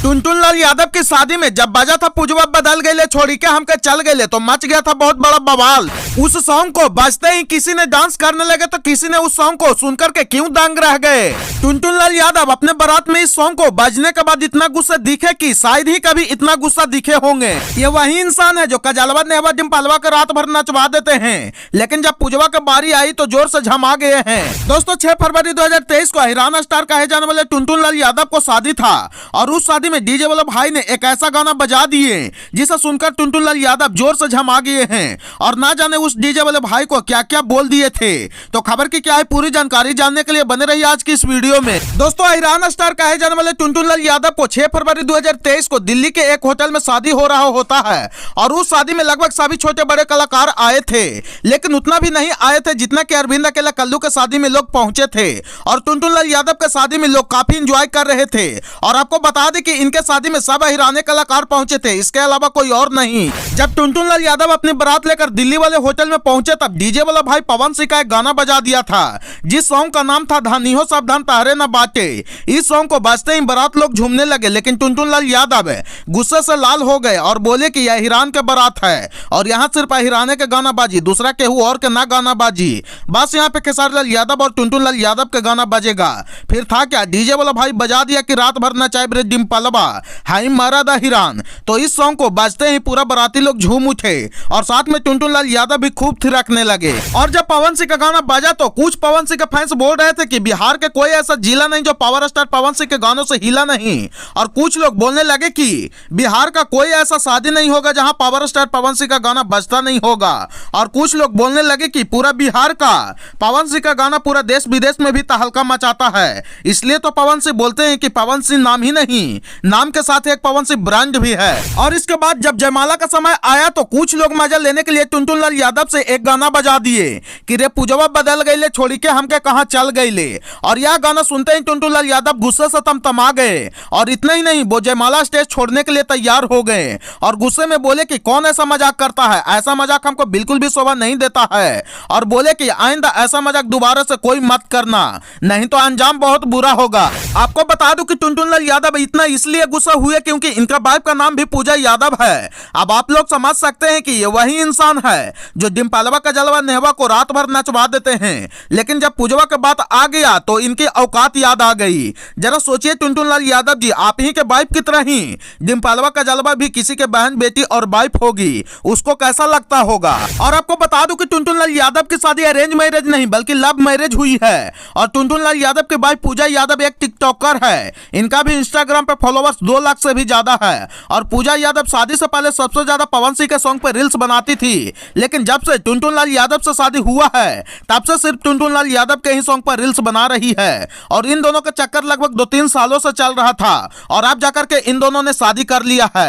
टुनटुन लाल यादव की शादी में जब बजा था पुजवा बदल गए छोड़ी के हमके चल गए तो मच गया था बहुत बड़ा बवाल। उस सॉन्ग को बजते ही किसी ने डांस करने लगे तो किसी ने उस सॉन्ग को सुनकर के क्यों दंग रह गए। टुनटुन लाल यादव अपने बारात में इस सॉन्ग को बजने के बाद इतना गुस्सा दिखे कि शायद ही कभी इतना गुस्सा दिखे होंगे। ये वही इंसान है जो कजलवा नेहवा डिम्पलवा का रात भर नचवा देते हैं, लेकिन जब पुजवा की बारी आई तो जोर से झमा गए हैं। दोस्तों 6 फरवरी 2023 को हिरान स्टार कहे जाने वाले टुनटुन लाल यादव को शादी था और उस शादी में डीजे वाले भाई ने एक ऐसा गाना बजा दिए जिसे सुनकर टुनटुन लाल यादव जोर से झमा गए हैं और ना जाने उस डीजे वाले भाई को क्या क्या बोल दिए थे। तो खबर की क्या है पूरी जानकारी जानने के लिए बने रहिए आज की इस वीडियो में। दोस्तों हिरान स्टार कहे जाने वाले टुनटुन लाल यादव को 6 फरवरी 2023 को दिल्ली के एक होटल में शादी हो रहा होता है और उस शादी में लगभग सभी छोटे बड़े कलाकार आए थे, लेकिन उतना भी नहीं आए थे जितना कि अरविंद अकेला कल्लू के शादी में लोग पहुंचे थे और टुनटुन लाल यादव के शादी में लोग काफी एंजॉय कर रहे थे। और आपको बता दें कि इनके शादी में सब हिराने कलाकार पहुंचे थे, इसके अलावा कोई और नहीं। जब टुनटुन लाल यादव अपनी बारात लेकर दिल्ली वाले होटल में पहुंचे तब डीजे वाला भाई पवन सिंह का एक गाना बजा दिया था जिस सॉन्ग का नाम था धानी हो सावधान तारे न बाटे। इस सॉन्ग को बजते ही बारात लोग झूमने लगे, लेकिन टुनटुन लाल यादव गुस्से से लाल हो गए और बोले कि यह हिरान के बारात है और यहाँ सिर्फ हिराने के गाना बाजी, दूसरा केहू और के ना गाना बाजी। बस यहाँ पे खेसारी लाल यादव और टुनटुन लाल यादव के गाना बजेगा। फिर था क्या, डीजे वाला भाई बजा दिया कि रात भर नचाए ब्रे डिम्पलवा हाई मारा दा हिरान। तो इस सॉन्ग को बजते ही पूरा बाराती लोग झूम उठे और साथ में टुनटुन लाल यादव भी खूब थिरकने लगे। और जब पवन सिंह का गाना बजा तो कुछ पवन सिंह के फैंस बोल रहे थे कि बिहार के कोई ऐसा जिला नहीं जो पावर स्टार पवन सिंह के गानों से हिला नहीं, और कुछ लोग बोलने लगे कि बिहार का कोई ऐसा शादी नहीं होगा जहां पावर स्टार पवन सिंह का गाना बजता नहीं होगा, और कुछ लोग बोलने लगे कि पूरा बिहार का पवन सिंह का गाना पूरा देश विदेश में भी तहलका मचाता है, इसलिए तो पवन सिंह बोलते हैं कि पवन सिंह नाम ही नहीं, नाम के साथ एक पवन सिंह ब्रांड भी है। और इसके बाद जब जयमाला का समय आया तो कुछ लोग मजा लेने के लिए टुनटुन लाल यादव से एक गाना बजा दिए कि रे पुजवा बदल गईले छोड़ी के हमके कहां चल गईले। और यह गाना सुनते ही टुनटुन लाल यादव गुस्से से तमतमा गए और इतना ही नहीं वो जयमाला स्टेज छोड़ने के लिए तैयार हो गए और गुस्से में बोले कि कौन ऐसा मजाक करता है, ऐसा मजाक हमको बिल्कुल भी शोभा नहीं देता है, और बोले कि आइंदा ऐसा मजाक दोबारा से कोई मत करना नहीं तो अंजाम बहुत बुरा होगा। आपको बता दूं कि टुनटुन लाल यादव इतना इसलिए गुस्सा हुए क्योंकि इनका वाइफ का नाम भी पूजा यादव है। अब आप लोग समझ सकते हैं कि ये वही इंसान है जो डिम्पलवा कजलवा नेहवा को रात भर नचवा देते हैं, लेकिन जब पुजवा के बात आ गया तो इनकी औकात याद आ गई। जरा सोचिए टुनटुन लाल यादव जी, आप ही के वाइफ की तरह ही डिम्पलवा कजलवा भी किसी के बहन बेटी और वाइफ होगी, उसको कैसा लगता होगा। और आपको बता दूं कि टुनटुन लाल यादव की शादी अरेंज मैरिज नहीं बल्कि लव मैरिज हुई है और टुनटुन लाल यादव की वाइफ पूजा यादव एक टिकटॉकर है। इनका भी इंस्टाग्राम पे फॉलोवर्स 2 लाख से भी ज्यादा है और पूजा यादव शादी से पहले सबसे ज्यादा पवन सिंह के सॉन्ग पे रील्स बनाती थी, लेकिन जब से टुनटुन लाल यादव से शादी हुआ है तब से सिर्फ टुनटुन लाल यादव के ही सॉन्ग पर रील्स बना रही है। और इन दोनों का चक्कर लगभग 2-3 सालों से चल रहा था और अब जाकर के इन दोनों ने शादी कर लिया है।